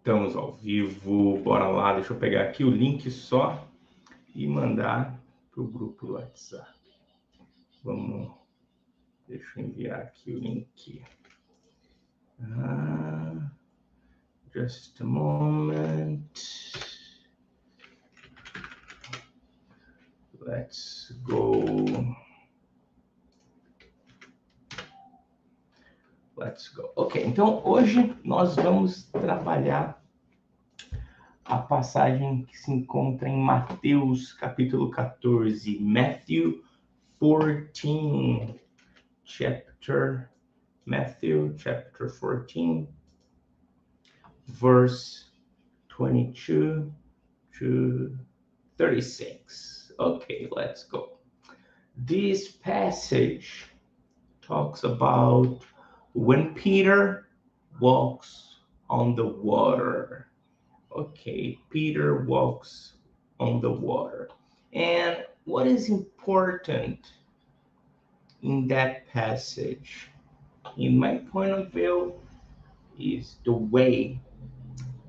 Estamos ao vivo, bora lá, deixa eu pegar aqui o link só e mandar para o grupo do WhatsApp. Deixa eu enviar aqui o link. Just a moment. Let's go. Ok, então hoje nós vamos trabalhar a passagem que se encontra em Mateus capítulo 14, Matthew 14, Matthew chapter 14, verse 22 to 36. Okay, let's go. This passage talks about when Peter walks on the water. Okay, Peter walks on the water. And what is important in that passage, in my point of view, is the way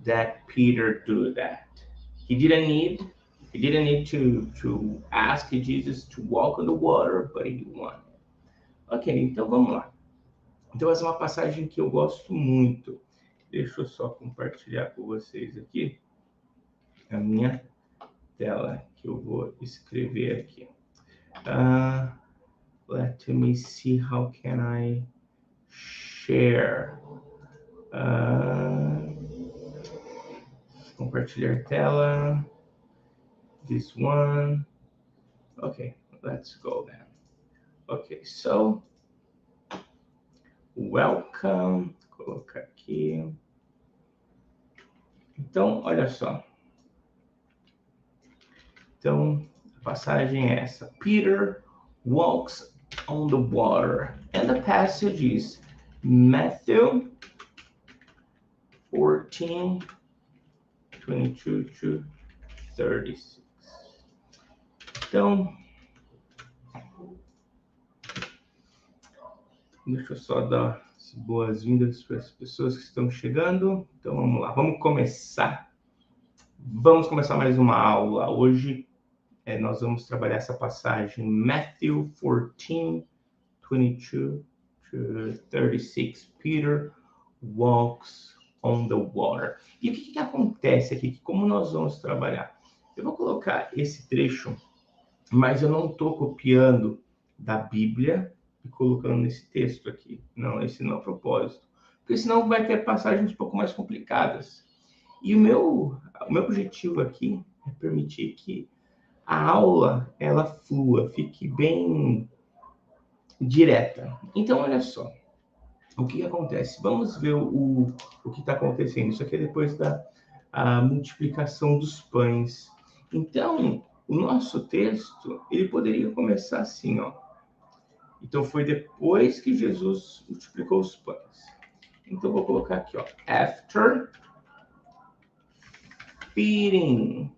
that Peter do that. He didn't need to ask Jesus to walk on the water, but he wanted. Ok, então vamos lá. Então essa é uma passagem que eu gosto muito. Deixa eu só compartilhar com vocês aqui a minha tela que eu vou escrever aqui. Let me see how can I share. Compartilhar tela. This one. Okay, let's go then. Okay, so welcome. Vou colocar aqui. Então, olha só. Então, a passagem é essa. Peter walks on the water. And the passage is Matthew 14, 22 to 36. Então, deixa eu só dar as boas-vindas para as pessoas que estão chegando. Então, vamos lá. Vamos começar mais uma aula. Hoje, nós vamos trabalhar essa passagem, Matthew 14, 22 to 36. Peter walks on the water. E o que acontece aqui? Como nós vamos trabalhar? Eu vou colocar esse trecho, mas eu não estou copiando da Bíblia e colocando nesse texto aqui. Não, esse não é o propósito. Porque senão vai ter passagens um pouco mais complicadas. E o meu objetivo aqui é permitir que a aula, ela flua, fique bem direta. Então, olha só. O que acontece? Vamos ver o que está acontecendo. Isso aqui é depois da multiplicação dos pães. Então, o nosso texto, ele poderia começar assim, ó. Então, foi depois que Jesus multiplicou os pães. Então, vou colocar aqui, ó. After feeding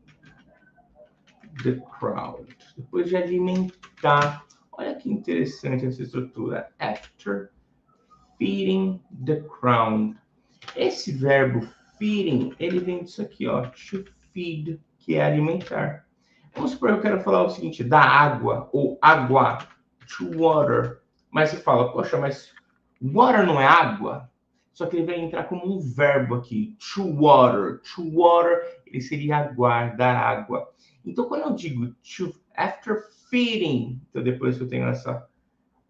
the crowd. Depois de alimentar. Olha que interessante essa estrutura. After feeding the crowd. Esse verbo feeding, ele vem disso aqui, ó. To feed, que é alimentar. Vamos supor que eu quero falar o seguinte, da água, ou água, to water. Mas você fala, poxa, mas water não é água? Só que ele vai entrar como um verbo aqui, to water. To water, ele seria aguar, dar água. Então, quando eu digo to, after feeding, então depois que eu tenho essa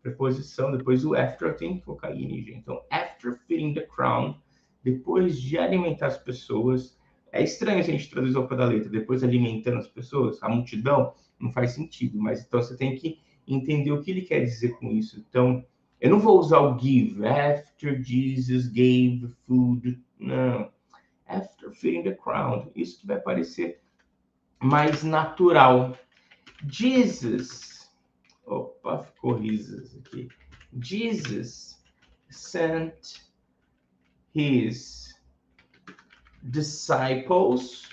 preposição, depois o after eu tenho que colocar ing. Então, after feeding the crowd, depois de alimentar as pessoas, é estranho se a gente traduzir ao pé da letra, depois alimentando as pessoas, a multidão, não faz sentido, mas então você tem que entender o que ele quer dizer com isso. Então, eu não vou usar o give, after Jesus gave food, não. After feeding the crowd, isso que vai parecer mais natural. Jesus, opa, ficou risas aqui. Jesus sent his disciples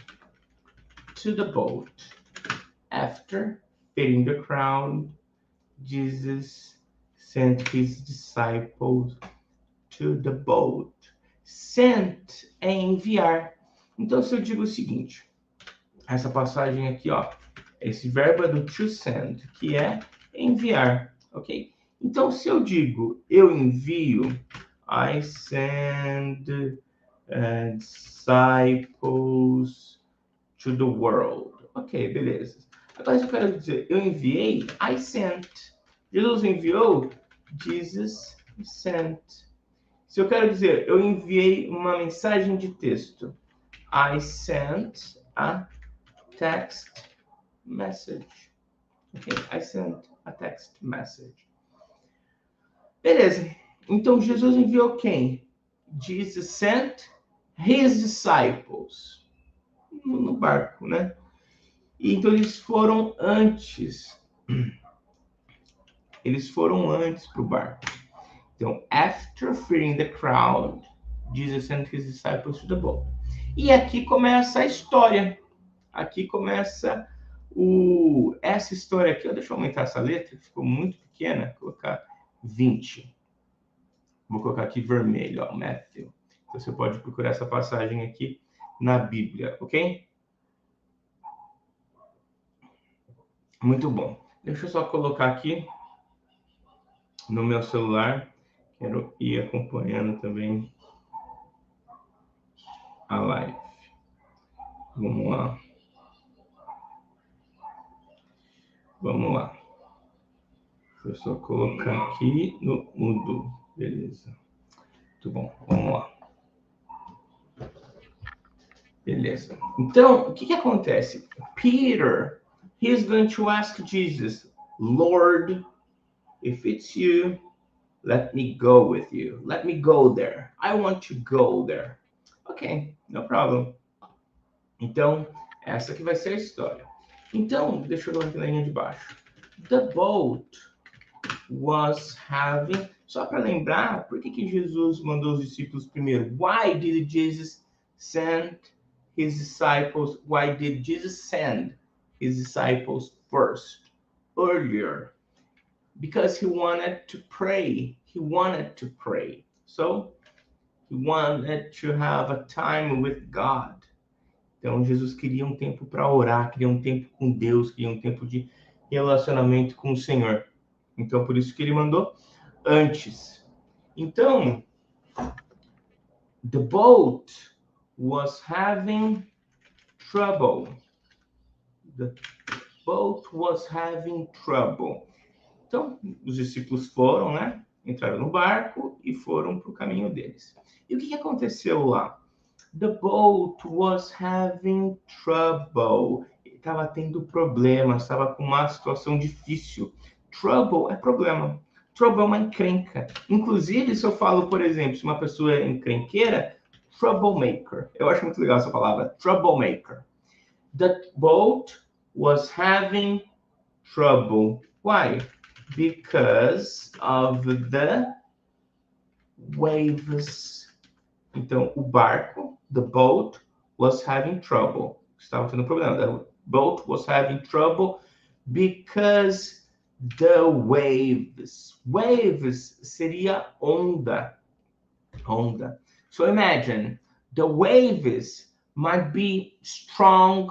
to the boat. After feeding the crowd, Jesus sent his disciples to the boat. Sent é enviar. Então, se eu digo o seguinte, essa passagem aqui, ó, esse verbo é do to send, que é enviar, ok? Então, se eu digo eu envio, I send disciples to the world. Ok, beleza. Agora, se eu quero dizer eu enviei, I sent. Jesus enviou, Jesus sent. Se eu quero dizer eu enviei uma mensagem de texto, I sent a text message. Ok, I sent a text message. Beleza. Então, Jesus enviou quem? Jesus sent his disciples. No barco, né? E então eles foram antes. Eles foram antes para o barco. Então, after feeding the crowd, Jesus sent his disciples to the boat. E aqui começa a história. Aqui começa essa história aqui. Deixa eu aumentar essa letra, que ficou muito pequena. Vou colocar 20. Vou colocar aqui vermelho, ó, Matthew. Então, você pode procurar essa passagem aqui na Bíblia, ok? Muito bom. Deixa eu só colocar aqui no meu celular. Quero ir acompanhando também a live. Vamos lá. Vamos lá. Deixa eu só colocar aqui no mudo. Beleza. Muito bom. Vamos lá. Beleza. Então, o que acontece? Peter, he's going to ask Jesus, Lord, if it's you, let me go with you. Let me go there. I want to go there. Ok, no problem. Então, essa que vai ser a história. Então, deixa eu ver aqui na linha de baixo. The boat was having... Só para lembrar, por que Jesus mandou os discípulos primeiro? Why did Jesus send his disciples? Why did Jesus send his disciples first, earlier? Because he wanted to pray. He wanted to pray. So, he wanted to have a time with God. Então, Jesus queria um tempo para orar, queria um tempo com Deus, queria um tempo de relacionamento com o Senhor. Então, por isso que ele mandou antes. Então, the boat was having trouble. The boat was having trouble. Então, os discípulos foram, né? Entraram no barco e foram para o caminho deles. E o que aconteceu lá? The boat was having trouble. Estava tendo problemas, estava com uma situação difícil. Trouble é problema. Trouble é uma encrenca. Inclusive, se eu falo, por exemplo, se uma pessoa é encrenqueira, troublemaker. Eu acho muito legal essa palavra, troublemaker. The boat was having trouble. Why? Because of the waves. Então, o barco, the boat, was having trouble. Estava tendo problema. The boat was having trouble because the waves. Waves seria onda. Onda. So imagine, the waves might be strong,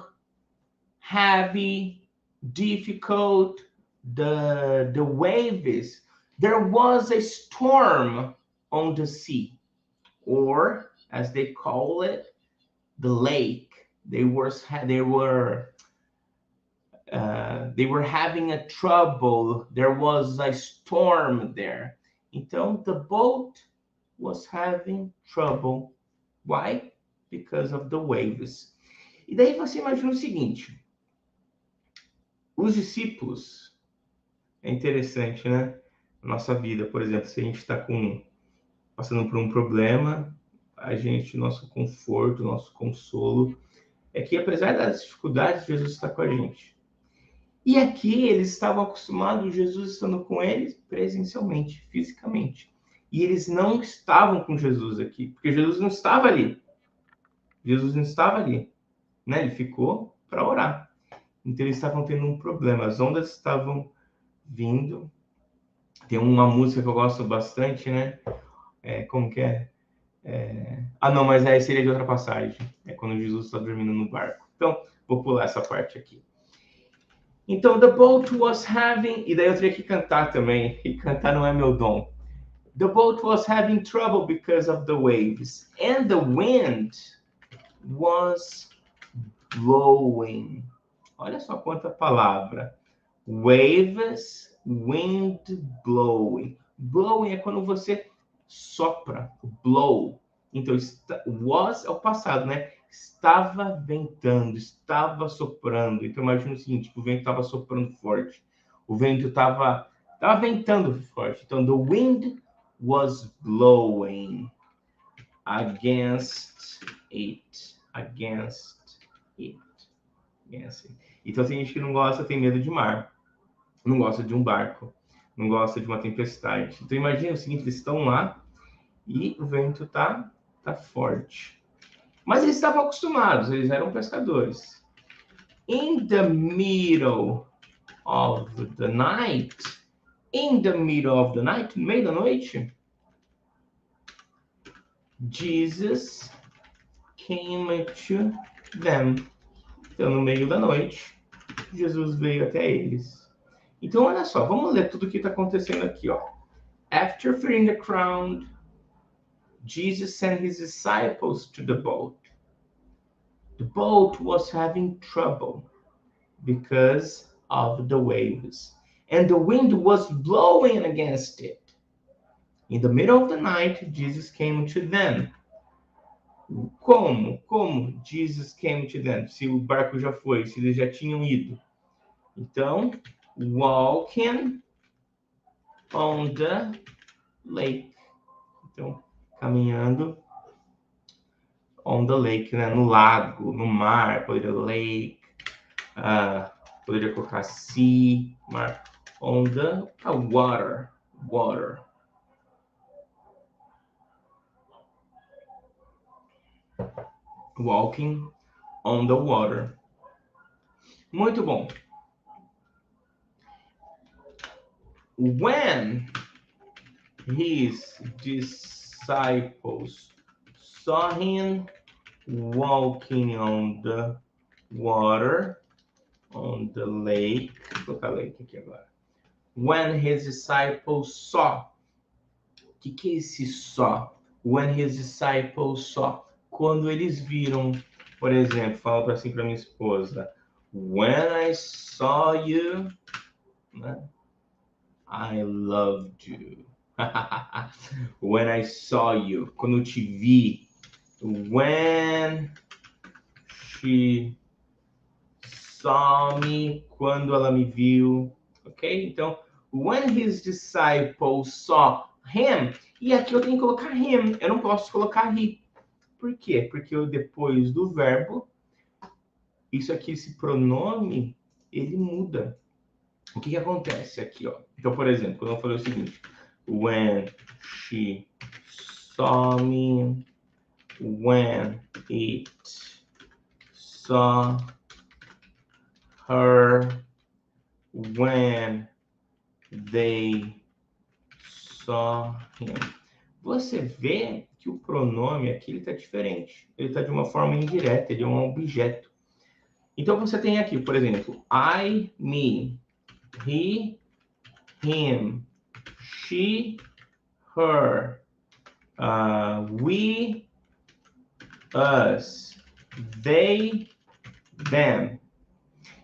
heavy, difficult. The waves, there was a storm on the sea. Or, as they call it, the lake. They were having a trouble. There was a storm there. Então, the boat was having trouble. Why? Because of the waves. E daí você imagina o seguinte. Os discípulos, é interessante, né? Nossa vida, por exemplo, se a gente está passando por um problema, a gente, nosso conforto, nosso consolo, é que apesar das dificuldades, Jesus está com a gente. E aqui eles estavam acostumados, Jesus estando com eles presencialmente, fisicamente. E eles não estavam com Jesus aqui, porque Jesus não estava ali. Jesus não estava ali, né? Ele ficou para orar. Então eles estavam tendo um problema, as ondas estavam vindo. Tem uma música que eu gosto bastante, né? Como que é? Não, mas aí seria de outra passagem. É quando Jesus está dormindo no barco. Então, vou pular essa parte aqui. Então, the boat was having... E daí eu teria que cantar também. E cantar não é meu dom. The boat was having trouble because of the waves. And the wind was blowing. Olha só quanta palavra. Waves, wind, blowing. Blowing é quando você sopra. Blow. Então, was é o passado, né? Estava ventando, estava soprando. Então, imagina o seguinte, o vento estava soprando forte. O vento estava ventando forte. Então, the wind was blowing against it. Against it. Então, tem gente que não gosta, tem medo de mar. Não gosta de um barco. Não gosta de uma tempestade. Então, imagina o seguinte, eles estão lá e o vento tá forte. Mas eles estavam acostumados, eles eram pescadores. In the middle of the night, no meio da noite, Jesus came to them. Então, no meio da noite, Jesus veio até eles. Então, olha só, vamos ler tudo o que está acontecendo aqui, ó. After feeding the crowd, Jesus sent his disciples to the boat. The boat was having trouble because of the waves, and the wind was blowing against it. In the middle of the night, Jesus came to them. Como Jesus came to them? Se o barco já foi, se eles já tinham ido. Então, walking on the lake. Então, caminhando on the lake, né? No lago, no mar, poderia lake, poderia colocar sea, mar, on the water. Walking on the water. Muito bom. When his disciples saw him walking on the water, on the lake. Vou colocar lake aqui agora. When his disciples saw. O que é esse saw? When his disciples saw. Quando eles viram, por exemplo, falo assim para minha esposa. When I saw you, né? I loved you. When I saw you, quando eu te vi. When she saw me, quando ela me viu. Ok? Então, when his disciples saw him. E aqui eu tenho que colocar him. Eu não posso colocar he. Por quê? Porque eu, depois do verbo, isso aqui, esse pronome, ele muda. O que acontece aqui, ó? Então, por exemplo, quando eu falei o seguinte, when she saw me, when it saw her, when they saw him. Você vê que o pronome aqui está diferente. Ele está de uma forma indireta, ele é um objeto. Então, você tem aqui, por exemplo, I, me, he, him, she, her, we, us, they, them.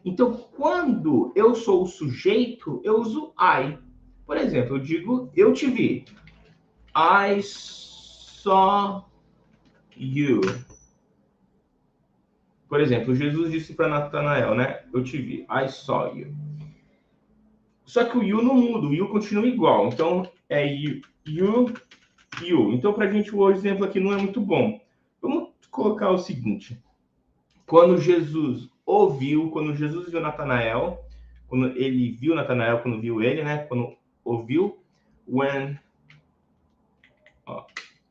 Então, quando eu sou o sujeito, eu uso I. Por exemplo, eu digo, eu te vi. I saw you. Por exemplo, Jesus disse para Natanael, né? Eu te vi. I saw you. Só que o you não muda, o you continua igual. Então, é you. Então, para a gente, o exemplo aqui não é muito bom. Vamos colocar o seguinte. Quando Jesus viu Natanael, quando ele viu Natanael, quando viu ele, né? Quando ouviu,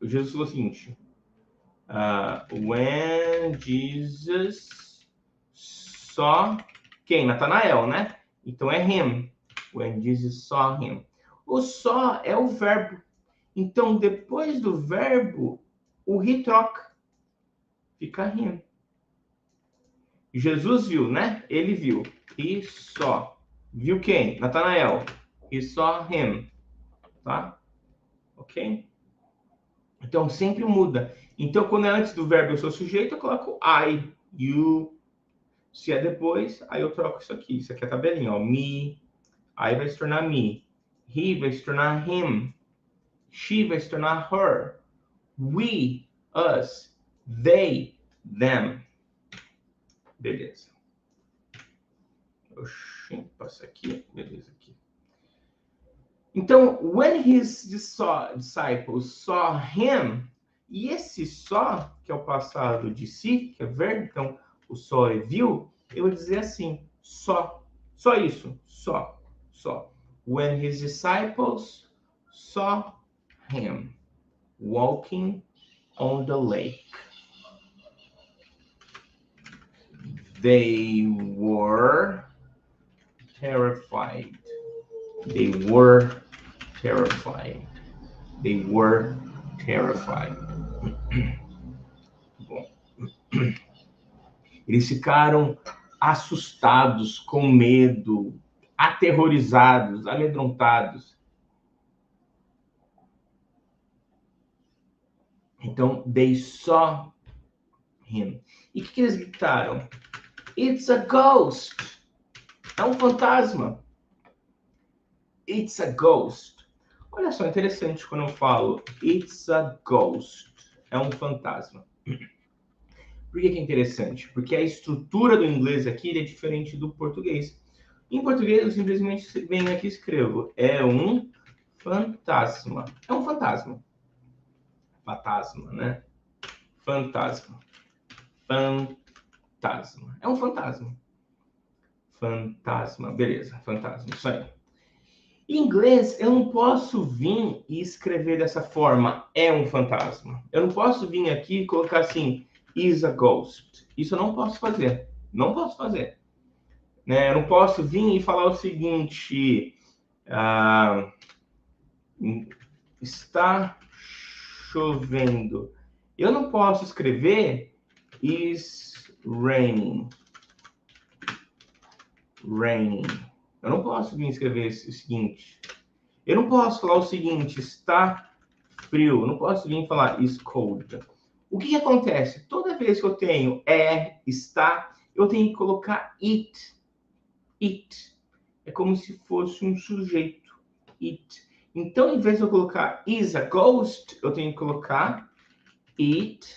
Jesus falou o seguinte. When Jesus saw quem? Natanael, né? Então é him. When Jesus saw him. O saw é o verbo. Então, depois do verbo, O he troca. Fica him. Jesus viu, né? Ele viu. He saw. Viu quem? Natanael. He saw him. Tá? Ok? Então, sempre muda. Então, quando é antes do verbo eu sou sujeito, eu coloco I, you. Se é depois, aí eu troco isso aqui. Isso aqui é a tabelinha, ó. Me. Aí vai se tornar me. He vai se tornar him. She vai se tornar her. We, us. They, them. Beleza. Oxi, passa aqui. Beleza, aqui. Então, when his disciples saw him, e esse saw, que é o passado de si, que é verbo, então o saw é viu, eu vou dizer assim, só isso, só. When his disciples saw him walking on the lake, they were terrified. They were terrified. They were terrified. Bom. Eles ficaram assustados, com medo, aterrorizados, amedrontados. Então, they saw him. E o que eles gritaram? It's a ghost. É um fantasma. It's a ghost. Olha só, interessante quando eu falo it's a ghost. É um fantasma. Por que é interessante? Porque a estrutura do inglês aqui é diferente do português. Em português, eu simplesmente venho aqui e escrevo. É um fantasma. É um fantasma. Fantasma, né? Fantasma. Fantasma. É um fantasma. Fantasma. Beleza, fantasma. Isso aí. Em inglês, eu não posso vir e escrever dessa forma, é um fantasma. Eu não posso vir aqui e colocar assim, is a ghost. Isso eu não posso fazer. Não posso fazer. Né? Eu não posso vir e falar o seguinte, está chovendo. Eu não posso escrever is raining. Raining. Eu não posso vir escrever o seguinte. Eu não posso falar o seguinte, está frio. Eu não posso vir falar is cold. O que acontece? Toda vez que eu tenho está, eu tenho que colocar it. It. É como se fosse um sujeito. It. Então, em vez de eu colocar is a ghost, eu tenho que colocar it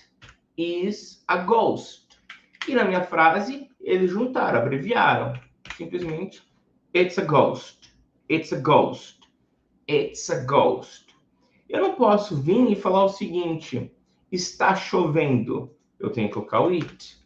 is a ghost. E na minha frase, eles juntaram, abreviaram. Simplesmente, it's a ghost. It's a ghost. It's a ghost. Eu não posso vir e falar o seguinte, está chovendo. Eu tenho que colocar o it.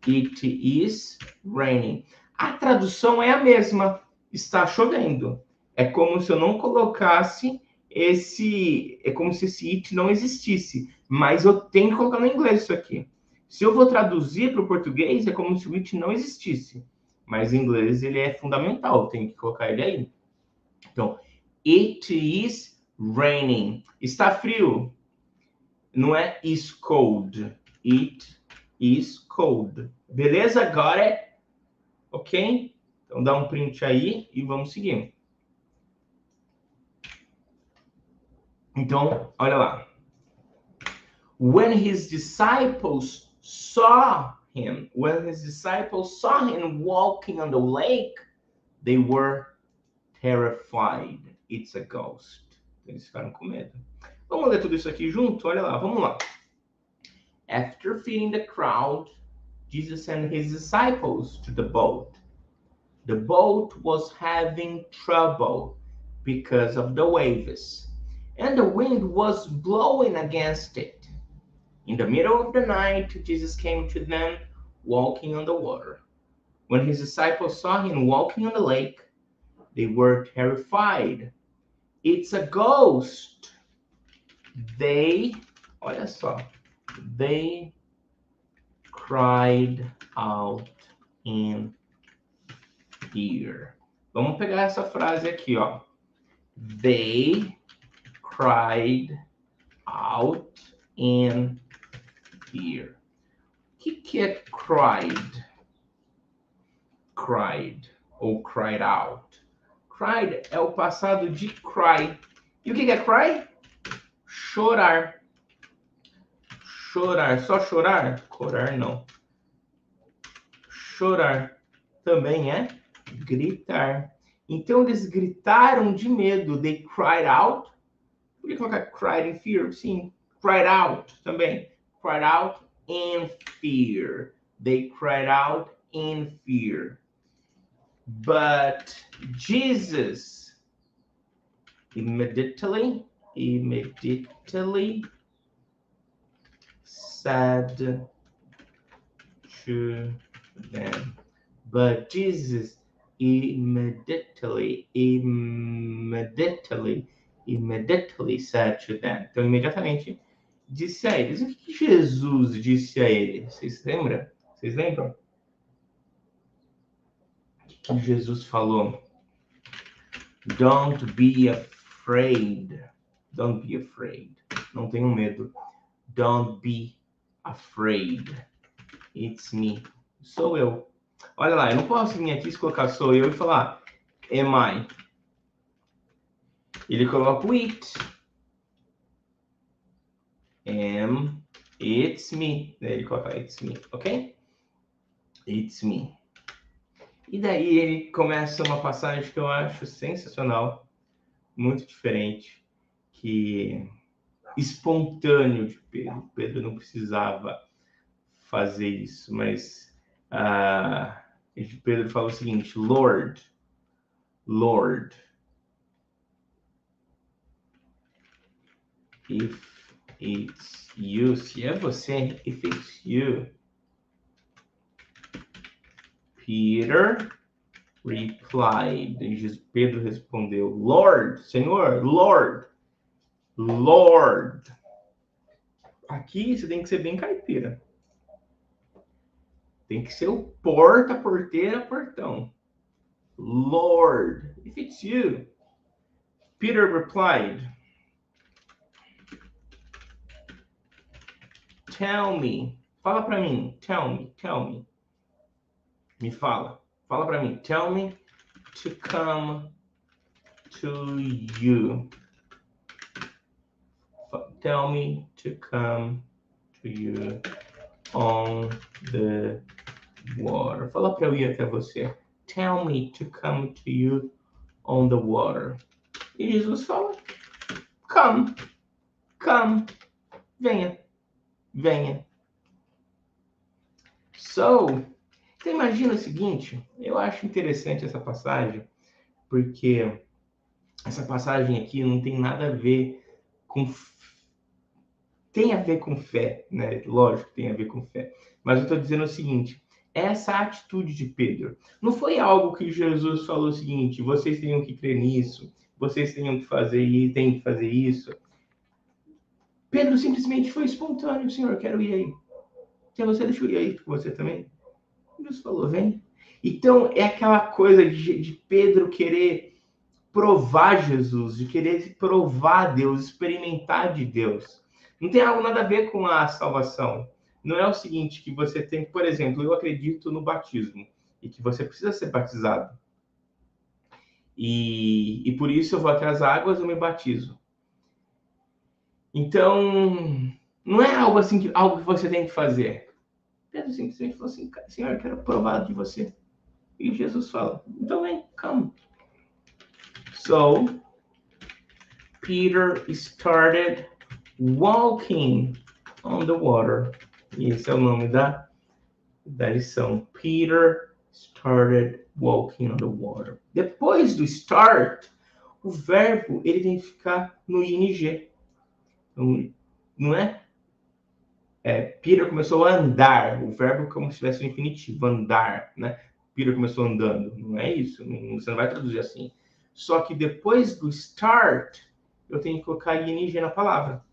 It is raining. A tradução é a mesma. Está chovendo. É como se eu não colocasse esse... É como se esse it não existisse. Mas eu tenho que colocar no inglês isso aqui. Se eu vou traduzir para o português, é como se o it não existisse. Mas em inglês ele é fundamental. Eu tenho que colocar ele aí. Então, it is raining. Está frio. Não é is cold. It is cold. Beleza? Agora ok? Então dá um print aí e vamos seguir. Então, olha lá. When his disciples saw him walking on the lake, they were terrified. It's a ghost. Eles ficaram com medo. Vamos ler tudo isso aqui junto? Olha lá, vamos lá. After feeding the crowd, Jesus sent his disciples to the boat. The boat was having trouble because of the waves, and the wind was blowing against it. In the middle of the night, Jesus came to them walking on the water. When his disciples saw him walking on the lake, they were terrified. It's a ghost. Olha só, they cried out in fear. Vamos pegar essa frase aqui, ó. They cried out in fear. O que é cried? Cried ou cried out. Cried é o passado de cry. E o que é cry? Chorar. Chorar. Só chorar? Corar não. Chorar também é gritar. Então eles gritaram de medo. They cried out. Podia colocar cried in fear? Sim. Cried out também. Cried out in fear. They cried out in fear. But Jesus immediately said to them. But Jesus immediately said to them. Então, imediatamente disse a eles. O que Jesus disse a eles? Vocês lembram? Vocês lembram? O que Jesus falou? Don't be afraid. Don't be afraid. Não tenham medo. Don't be afraid. It's me. Sou eu. Olha lá, eu não posso vir aqui se colocar sou eu e falar am I. Ele coloca o it. Am, it's me. Ele coloca it's me, ok? It's me. E daí ele começa uma passagem que eu acho sensacional, muito diferente, que espontâneo de Pedro. Pedro não precisava fazer isso, mas Pedro fala o seguinte: Lord, if it's you, se é você, if it's you. Peter replied. Pedro respondeu: Lord, Senhor, Lord. Aqui você tem que ser bem caipira. Tem que ser o porta, porteira, portão. Lord, if it's you. Peter replied, tell me. Fala para mim. Tell me. Me fala para mim. Tell me to come to you. Tell me to come to you on the water. Fala para eu ir até você. Tell me to come to you on the water. E Jesus fala, come, venha. So, você imagina o seguinte, eu acho interessante essa passagem, porque essa passagem aqui não tem nada a ver com... Tem a ver com fé, né? Lógico que tem a ver com fé. Mas eu estou dizendo o seguinte, essa atitude de Pedro não foi algo que Jesus falou o seguinte, vocês tenham que crer nisso, vocês tenham que fazer isso, têm que fazer isso. Pedro simplesmente foi espontâneo, Senhor, eu quero ir aí. Se você deixa eu ir aí com você também? Jesus falou, vem. Então, é aquela coisa de Pedro querer provar Jesus, de querer provar Deus, experimentar de Deus. Não tem algo nada a ver com a salvação. Não é o seguinte, que você tem, por exemplo, eu acredito no batismo, e que você precisa ser batizado. E por isso eu vou até as águas e eu me batizo. Então, não é algo assim, algo que você tem que fazer. Pedro simplesmente falou assim, Senhor, eu quero provar de você. E Jesus fala, então vem, come. So, Peter started walking on the water. E esse é o nome da lição. Peter started walking on the water. Depois do start, o verbo ele tem que ficar no ing. Não é? Peter começou a andar. O verbo como se tivesse no infinitivo, andar, né? Peter começou andando. Não é isso. Você não vai traduzir assim. Só que depois do start, eu tenho que colocar ing na palavra.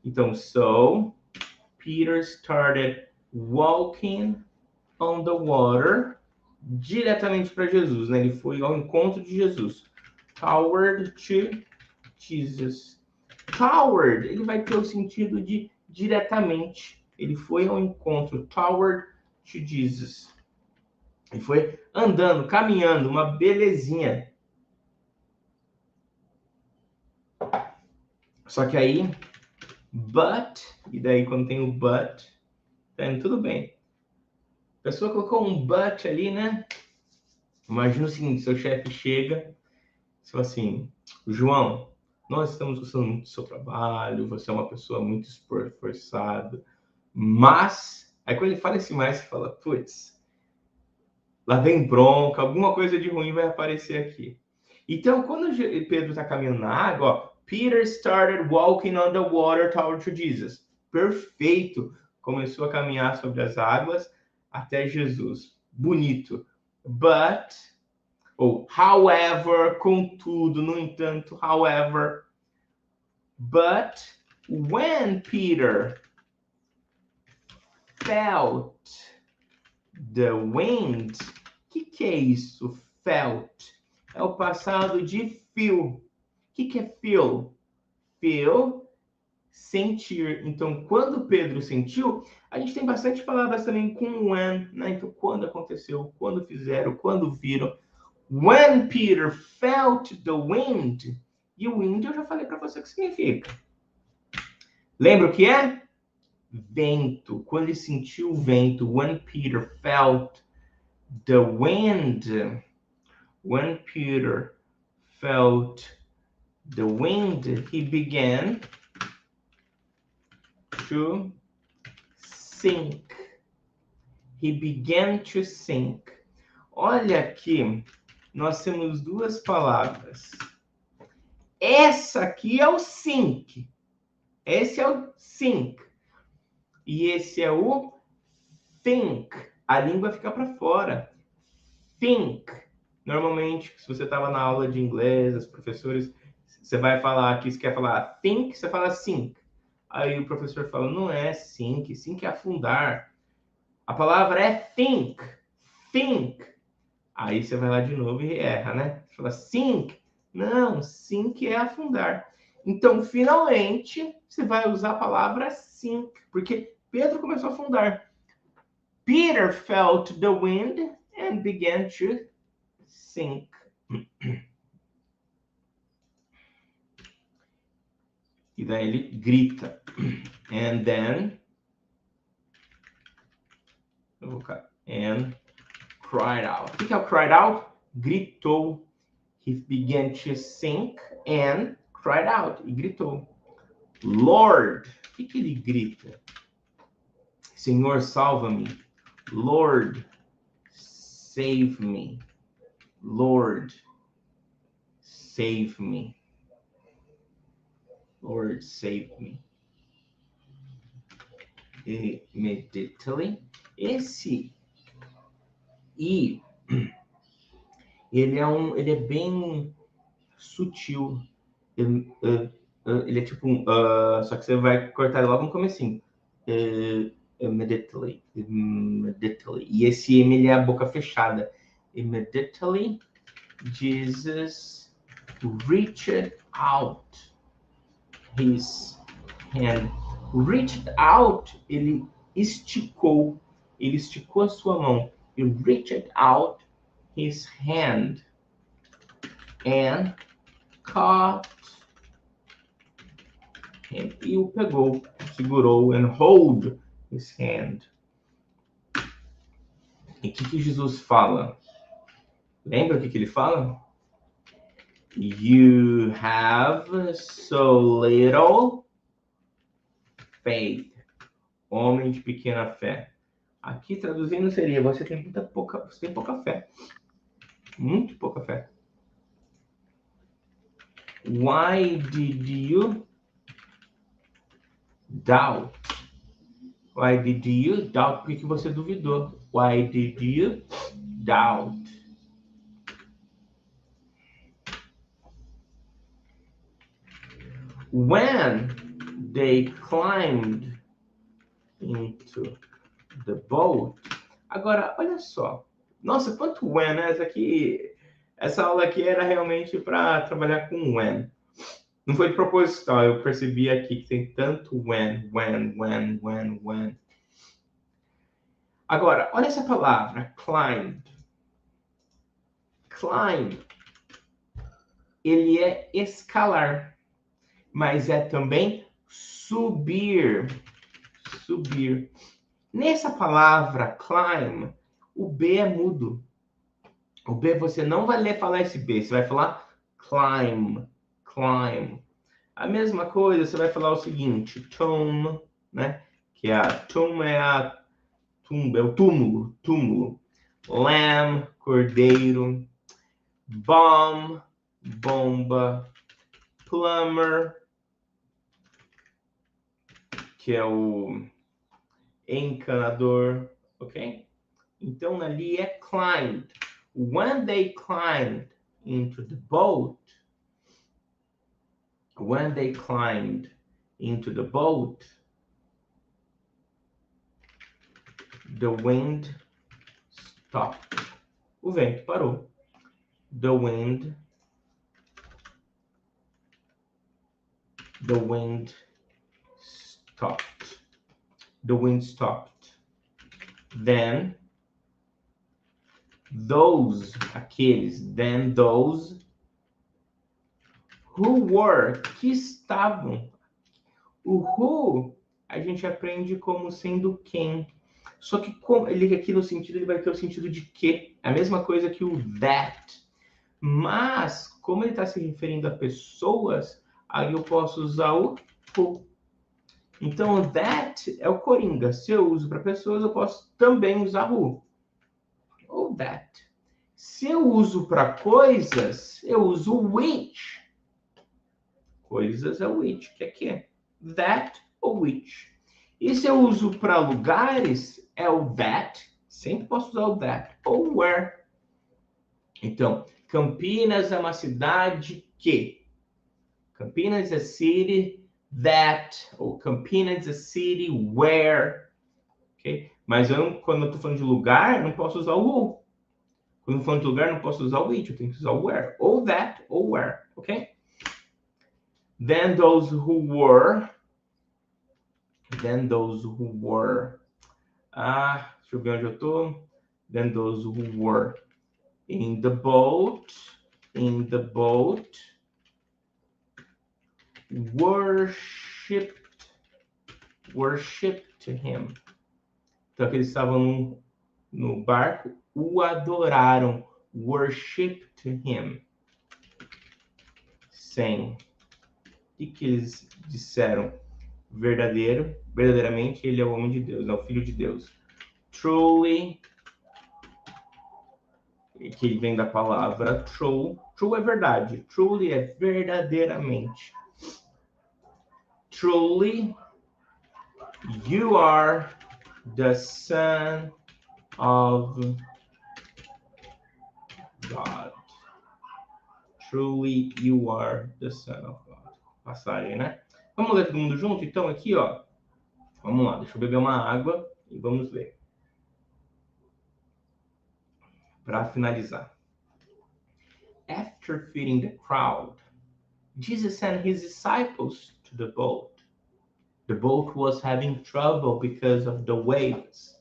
Então, so, Peter started walking on the water diretamente para Jesus, né? Ele foi ao encontro de Jesus. Toward to Jesus. Toward, ele vai ter o sentido de diretamente Ele foi ao encontro, toward to Jesus. Ele foi andando, caminhando, uma belezinha. Só que aí, but, e daí quando tem o but, tá indo tudo bem. A pessoa colocou um but ali, né? Imagina o seguinte, seu chefe chega, e fala assim, João, nós estamos gostando muito do seu trabalho, você é uma pessoa muito esforçada, mas, aí quando ele fala assim mais, você fala, putz, lá vem bronca, alguma coisa de ruim vai aparecer aqui. Então, quando Pedro está caminhando na água, ó, Peter started walking on the water toward to Jesus. Perfeito. Começou a caminhar sobre as águas até Jesus. Bonito. But, ou however, contudo, no entanto, however. But when Peter felt the wind, que é isso? Felt. É o passado de feel. O que é feel? Feel, sentir. Então, quando Pedro sentiu, a gente tem bastante palavras também com when, né? Então, quando aconteceu, quando fizeram, quando viram. When Peter felt the wind, e o wind eu já falei para você o que significa. Lembra o que é? Vento. Quando ele sentiu o vento, when Peter felt the wind, when Peter felt the wind, he began to sink. He began to sink. Olha aqui, nós temos duas palavras. Essa aqui é o sink. Esse é o sink. E esse é o think. A língua fica para fora. Think. Normalmente, se você estava na aula de inglês, os professores, você vai falar que você quer falar think, você fala sink. Aí o professor fala, não é sink, sink é afundar. A palavra é think, think. Aí você vai lá de novo e erra, né? Você fala sink. Não, sink é afundar. Então, finalmente, você vai usar a palavra sink, porque Pedro começou a afundar. Peter felt the wind and began to sink. E daí ele grita. And then, eu vou colocar, and cried out. O que é o cried out? Gritou. He began to sink and cried out. E gritou. Lord. O que ele grita? Senhor, salva-me. Lord, save me. Lord, save me. Lord, save me. Immediately. Esse I, ele é bem sutil. Ele é tipo um, só que você vai cortar logo no comecinho. Immediately. E esse M, ele é a boca fechada. Immediately, Jesus reached out his hand. Reached out, ele esticou a sua mão. He reached out his hand and caught him. E o pegou, segurou, and hold his hand. E o que Jesus fala? Lembra o que ele fala? You have so little faith. Homem de pequena fé. Aqui traduzindo seria, você tem pouca fé. Muito pouca fé. Why did you doubt? Why did you doubt? Porque você duvidou. Why did you doubt? When they climbed into the boat. Agora, olha só. Nossa, quanto when, né? Essa aula aqui era realmente para trabalhar com when. Não foi de proposital, eu percebi aqui que tem tanto when. Agora, olha essa palavra, climbed. Climb, ele é escalar, mas é também subir. Subir. Nessa palavra, climb, o B é mudo. O B você não vai ler falar esse B, você vai falar climb, climb. A mesma coisa, você vai falar o seguinte, tomb, né? Que é a tomb é a tumba, é o túmulo, túmulo. Lamb, cordeiro. Bomb, bomba. Plumber, que é o encanador, ok? Então ali é climbed. When they climbed into the boat, when they climbed into the boat, the wind stopped. O vento parou. The wind stopped. The wind stopped. Then those, aqueles, then those who were, que estavam. O who a gente aprende como sendo quem. Só que ele aqui no sentido, ele vai ter o sentido de que. É a mesma coisa que o that. Mas, como ele está se referindo a pessoas, aí eu posso usar o who. Então, o that é o coringa. Se eu uso para pessoas, eu posso também usar who. Ou that. Se eu uso para coisas, eu uso which. Coisas é which, que é que? That ou which. E se eu uso para lugares, é o that. Sempre posso usar o that. Ou where. Então, Campinas é uma cidade que. Campinas é city that. Ou Campinas é city where. Okay? Mas quando eu estou falando de lugar, eu não posso usar o who. Quando eu estou falando de lugar, eu não posso usar o which. Eu tenho que usar o where. Ou that ou where. Ok? Then those who were. Then those who were. Deixa eu ver onde eu tô. Then those who were in the boat. Worshipped him. Então, aqueles que estavam no barco o adoraram. Worshipped him. Saying. O que eles disseram? Verdadeiramente, ele é o homem de Deus, é o filho de Deus. Truly, que vem da palavra true. True é verdade. Truly é verdadeiramente. Truly, you are the Son of God. Truly, you are the Son of God. Passagem, né? Vamos ler todo mundo junto? Então, aqui, ó. Vamos lá, deixa eu beber uma água e vamos ler. Para finalizar. After feeding the crowd, Jesus sent his disciples to the boat. The boat was having trouble because of the waves,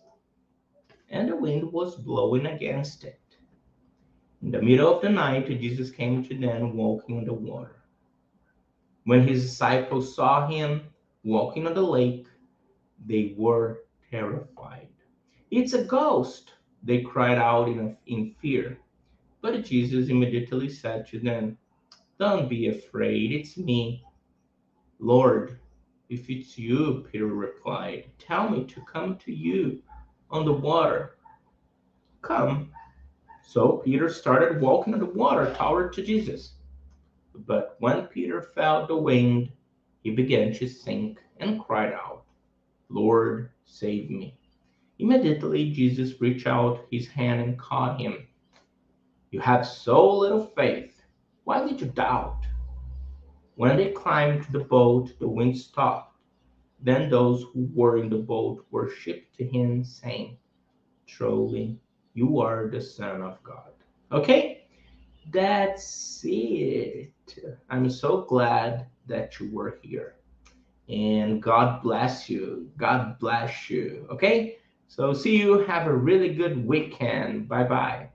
and the wind was blowing against it. In the middle of the night, Jesus came to them walking on the water. When his disciples saw him walking on the lake, they were terrified. It's a ghost, they cried out in fear. But Jesus immediately said to them, don't be afraid, it's me. Lord, if it's you, Peter replied, tell me to come to you on the water. Come. So Peter started walking on the water toward to Jesus. But when Peter felt the wind, he began to sink and cried out, Lord, save me. Immediately Jesus reached out his hand and caught him. You have so little faith. Why did you doubt? When they climbed to the boat, the wind stopped. Then those who were in the boat worshipped him, saying, Truly, you are the Son of God. Okay? That's it. I'm so glad that you were here. And God bless you. God bless you. Okay? So see you. Have a really good weekend. Bye bye.